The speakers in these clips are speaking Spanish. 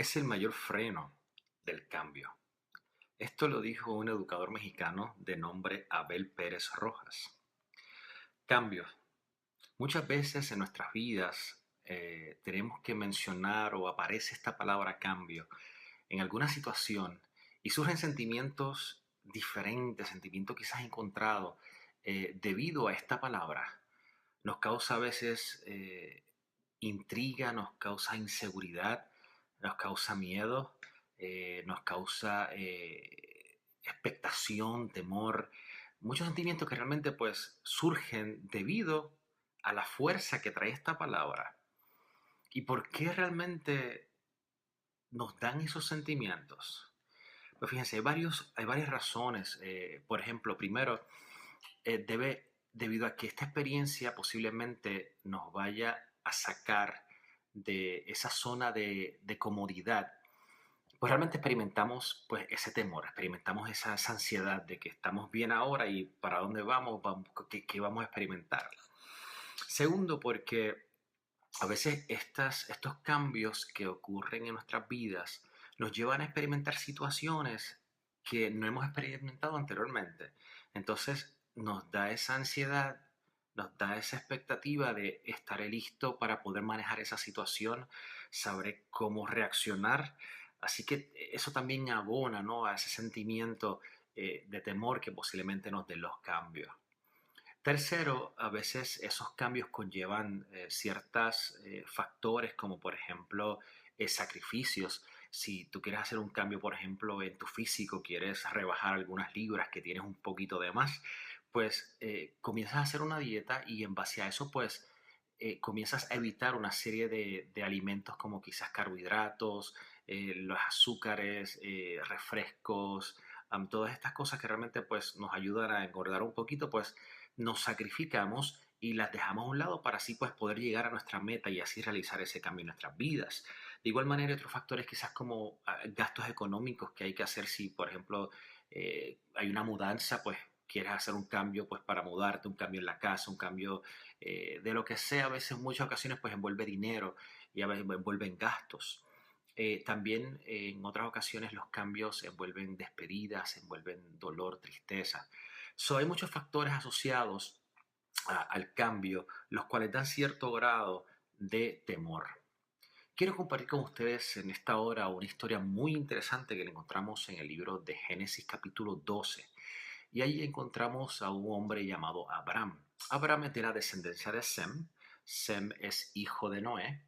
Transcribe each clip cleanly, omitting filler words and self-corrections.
es el mayor freno del cambio. Esto lo dijo un educador mexicano de nombre Abel Pérez Rojas. Cambio. Muchas veces en nuestras vidas tenemos que mencionar o aparece esta palabra cambio en alguna situación y surgen sentimientos diferentes, sentimientos quizás encontrados debido a esta palabra. Nos causa a veces intriga, nos causa inseguridad, nos causa miedo, nos causa expectación, temor, muchos sentimientos que realmente pues surgen debido a la fuerza que trae esta palabra. ¿Y por qué realmente nos dan esos sentimientos? Pues fíjense, hay varias razones. Por ejemplo, primero, debido a que esta experiencia posiblemente nos vaya a sacar de esa zona de comodidad, pues realmente experimentamos pues ese temor, experimentamos esa ansiedad de que estamos bien ahora y para dónde vamos, qué vamos a experimentar. Segundo, porque a veces estos cambios que ocurren en nuestras vidas nos llevan a experimentar situaciones que no hemos experimentado anteriormente. Entonces nos da esa ansiedad, nos da esa expectativa de estar listo para poder manejar esa situación, saber cómo reaccionar. Así que eso también abona, ¿no?, a ese sentimiento de temor que posiblemente nos den los cambios. Tercero, a veces esos cambios conllevan ciertos factores como por ejemplo sacrificios. Si tú quieres hacer un cambio, por ejemplo, en tu físico, quieres rebajar algunas libras que tienes un poquito de más, pues comienzas a hacer una dieta y en base a eso pues comienzas a evitar una serie de alimentos como quizás carbohidratos, los azúcares, refrescos, todas estas cosas que realmente pues nos ayudan a engordar un poquito, pues nos sacrificamos y las dejamos a un lado para así pues poder llegar a nuestra meta y así realizar ese cambio en nuestras vidas. De igual manera, hay otros factores quizás como gastos económicos que hay que hacer si, por ejemplo, hay una mudanza, pues quieres hacer un cambio pues para mudarte, un cambio en la casa, un cambio de lo que sea. A veces en muchas ocasiones pues envuelve dinero y a veces envuelven gastos. También en otras ocasiones los cambios envuelven despedidas, envuelven dolor, tristeza. Hay muchos factores asociados al cambio, los cuales dan cierto grado de temor. Quiero compartir con ustedes en esta hora una historia muy interesante que le encontramos en el libro de Génesis capítulo 12. Y ahí encontramos a un hombre llamado Abraham. Abraham es de la descendencia de Sem. Sem es hijo de Noé.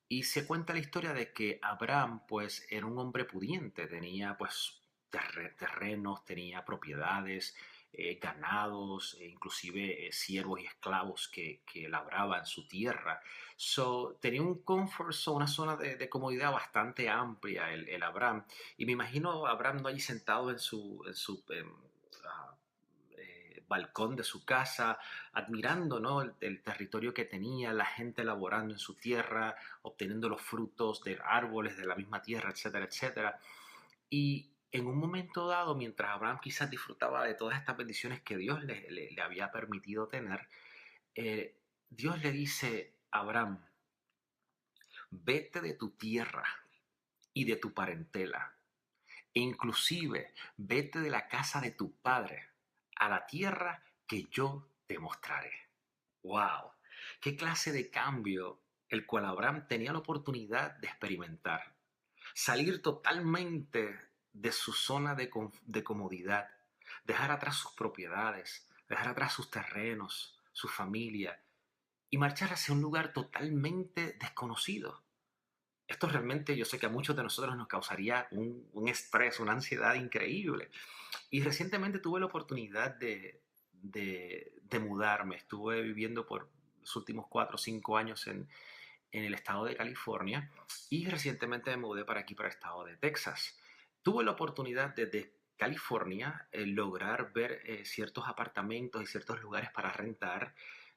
Y se cuenta la historia de que Abraham, pues, era un hombre pudiente, tenía, pues, terrenos, tenía propiedades, ganados, inclusive siervos y esclavos que labraban su tierra. Tenía un comfort zone, una zona de comodidad bastante amplia el Abraham. Y me imagino a Abraham no allí sentado ah, balcón de su casa, admirando, ¿no?, el territorio que tenía, la gente laborando en su tierra, obteniendo los frutos de árboles de la misma tierra, etcétera, etcétera. Y en un momento dado, mientras Abraham quizás disfrutaba de todas estas bendiciones que Dios le había permitido tener, Dios le dice a Abraham: vete de tu tierra y de tu parentela, e inclusive vete de la casa de tu padre a la tierra que yo te mostraré. ¡Wow! ¿Qué clase de cambio el cual Abraham tenía la oportunidad de experimentar? Salir totalmente de su zona de comodidad, dejar atrás sus propiedades, dejar atrás sus terrenos, su familia y marchar hacia un lugar totalmente desconocido. Esto realmente yo sé que a muchos de nosotros nos causaría un estrés, una ansiedad increíble. Y recientemente tuve la oportunidad de mudarme. Estuve viviendo por los últimos 4 o 5 años en el estado de California y recientemente me mudé para aquí, para el estado de Texas. Tuve la oportunidad desde California lograr ver ciertos apartamentos y ciertos lugares para rentar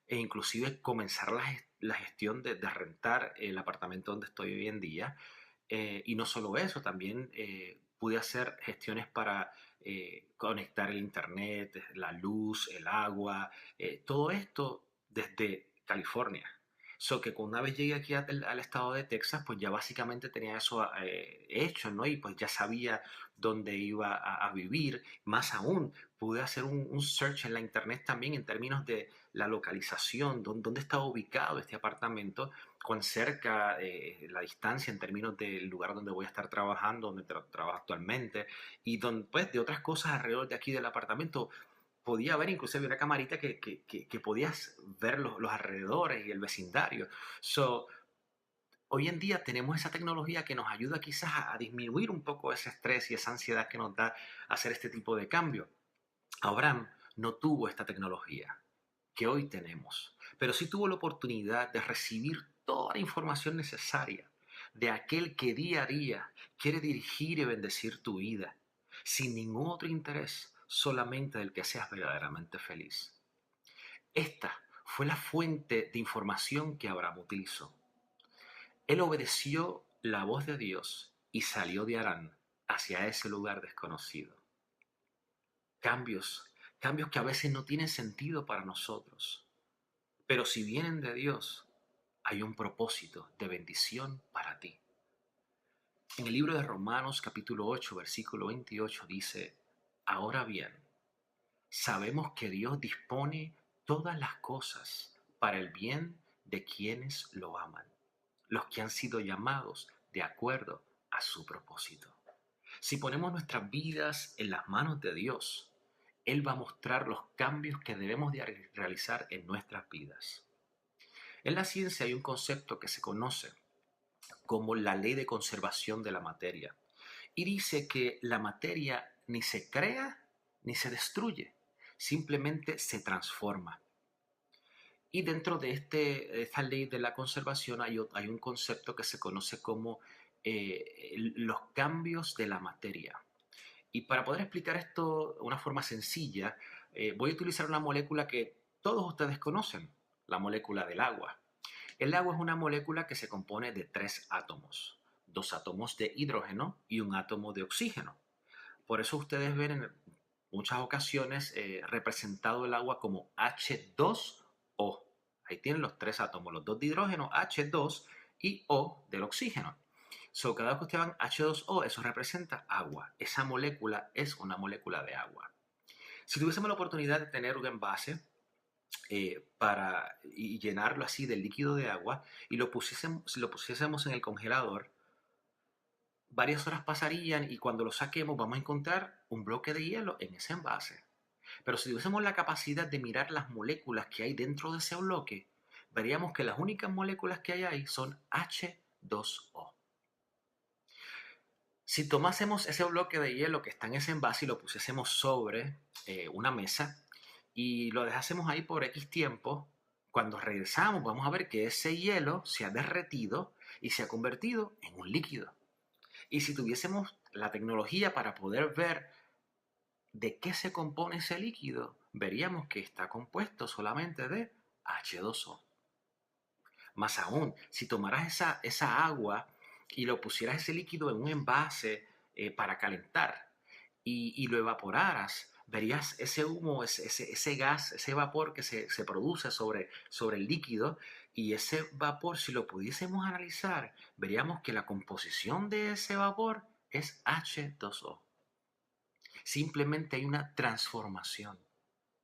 e inclusive comenzar la gestión de rentar el apartamento donde estoy hoy en día. Y no solo eso, también pude hacer gestiones para conectar el internet, la luz, el agua, todo esto desde California. So que una vez llegué aquí al estado de Texas, pues ya básicamente tenía eso hecho, ¿no? Y pues ya sabía dónde iba a vivir. Más aún, pude hacer un search en la internet también en términos de la localización, dónde estaba ubicado este apartamento, cuán cerca, la distancia en términos del lugar donde voy a estar trabajando, donde trabajo actualmente, y pues, de otras cosas alrededor de aquí del apartamento. Podía ver, inclusive una camarita que podías ver los alrededores y el vecindario. So, hoy en día tenemos esa tecnología que nos ayuda quizás a disminuir un poco ese estrés y esa ansiedad que nos da hacer este tipo de cambio. Abraham no tuvo esta tecnología que hoy tenemos, pero sí tuvo la oportunidad de recibir toda la información necesaria de aquel que día a día quiere dirigir y bendecir tu vida, sin ningún otro interés, solamente del que seas verdaderamente feliz. Esta fue la fuente de información que Abraham utilizó. Él obedeció la voz de Dios y salió de Harán hacia ese lugar desconocido. Cambios, cambios que a veces no tienen sentido para nosotros, pero si vienen de Dios, hay un propósito de bendición para ti. En el libro de Romanos capítulo 8, versículo 28 dice, ahora bien, sabemos que Dios dispone todas las cosas para el bien de quienes lo aman, los que han sido llamados de acuerdo a su propósito. Si ponemos nuestras vidas en las manos de Dios, Él va a mostrar los cambios que debemos de realizar en nuestras vidas. En la ciencia hay un concepto que se conoce como la ley de conservación de la materia y dice que la materia ni se crea ni se destruye, simplemente se transforma. Y dentro de esta ley de la conservación hay un concepto que se conoce como los cambios de la materia. Y para poder explicar esto de una forma sencilla, voy a utilizar una molécula que todos ustedes conocen, la molécula del agua. El agua es una molécula que se compone de tres átomos, dos átomos de hidrógeno y un átomo de oxígeno. Por eso ustedes ven en muchas ocasiones representado el agua como H2O. Ahí tienen los tres átomos, los dos de hidrógeno, H2 y O del oxígeno. So, cada vez que ustedes van H2O, eso representa agua. Esa molécula es una molécula de agua. Si tuviésemos la oportunidad de tener un envase y llenarlo así de líquido de agua y si lo pusiésemos en el congelador, varias horas pasarían y cuando lo saquemos vamos a encontrar un bloque de hielo en ese envase. Pero si tuviésemos la capacidad de mirar las moléculas que hay dentro de ese bloque, veríamos que las únicas moléculas que hay ahí son H2O. Si tomásemos ese bloque de hielo que está en ese envase y lo pusiésemos sobre una mesa y lo dejásemos ahí por X tiempo, cuando regresamos vamos a ver que ese hielo se ha derretido y se ha convertido en un líquido. Y si tuviésemos la tecnología para poder ver de qué se compone ese líquido, veríamos que está compuesto solamente de H2O. Más aún, si tomaras esa agua y lo pusieras ese líquido en un envase para calentar y lo evaporaras, verías ese humo, ese gas, ese vapor que se produce sobre el líquido, y ese vapor, si lo pudiésemos analizar, veríamos que la composición de ese vapor es H2O. Simplemente hay una transformación.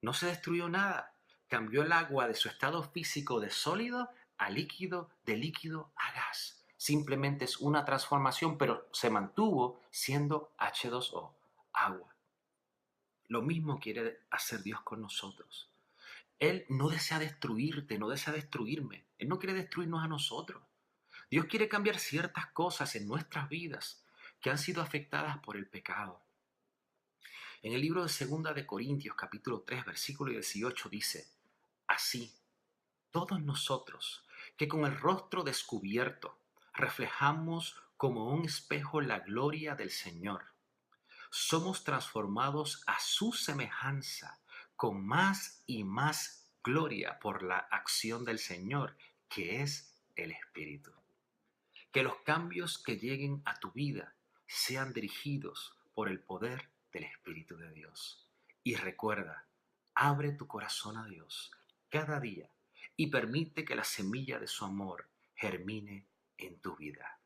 No se destruyó nada. Cambió el agua de su estado físico de sólido a líquido, de líquido a gas. Simplemente es una transformación, pero se mantuvo siendo H2O, agua. Lo mismo quiere hacer Dios con nosotros. Él no desea destruirte, no desea destruirme. Él no quiere destruirnos a nosotros. Dios quiere cambiar ciertas cosas en nuestras vidas que han sido afectadas por el pecado. En el libro de Segunda de Corintios, capítulo 3, versículo 18 dice, así, todos nosotros, que con el rostro descubierto reflejamos como un espejo la gloria del Señor, somos transformados a su semejanza con más y más gloria por la acción del Señor, que es el Espíritu. Que los cambios que lleguen a tu vida sean dirigidos por el poder del Espíritu de Dios. Y recuerda, abre tu corazón a Dios cada día y permite que la semilla de su amor germine en tu vida.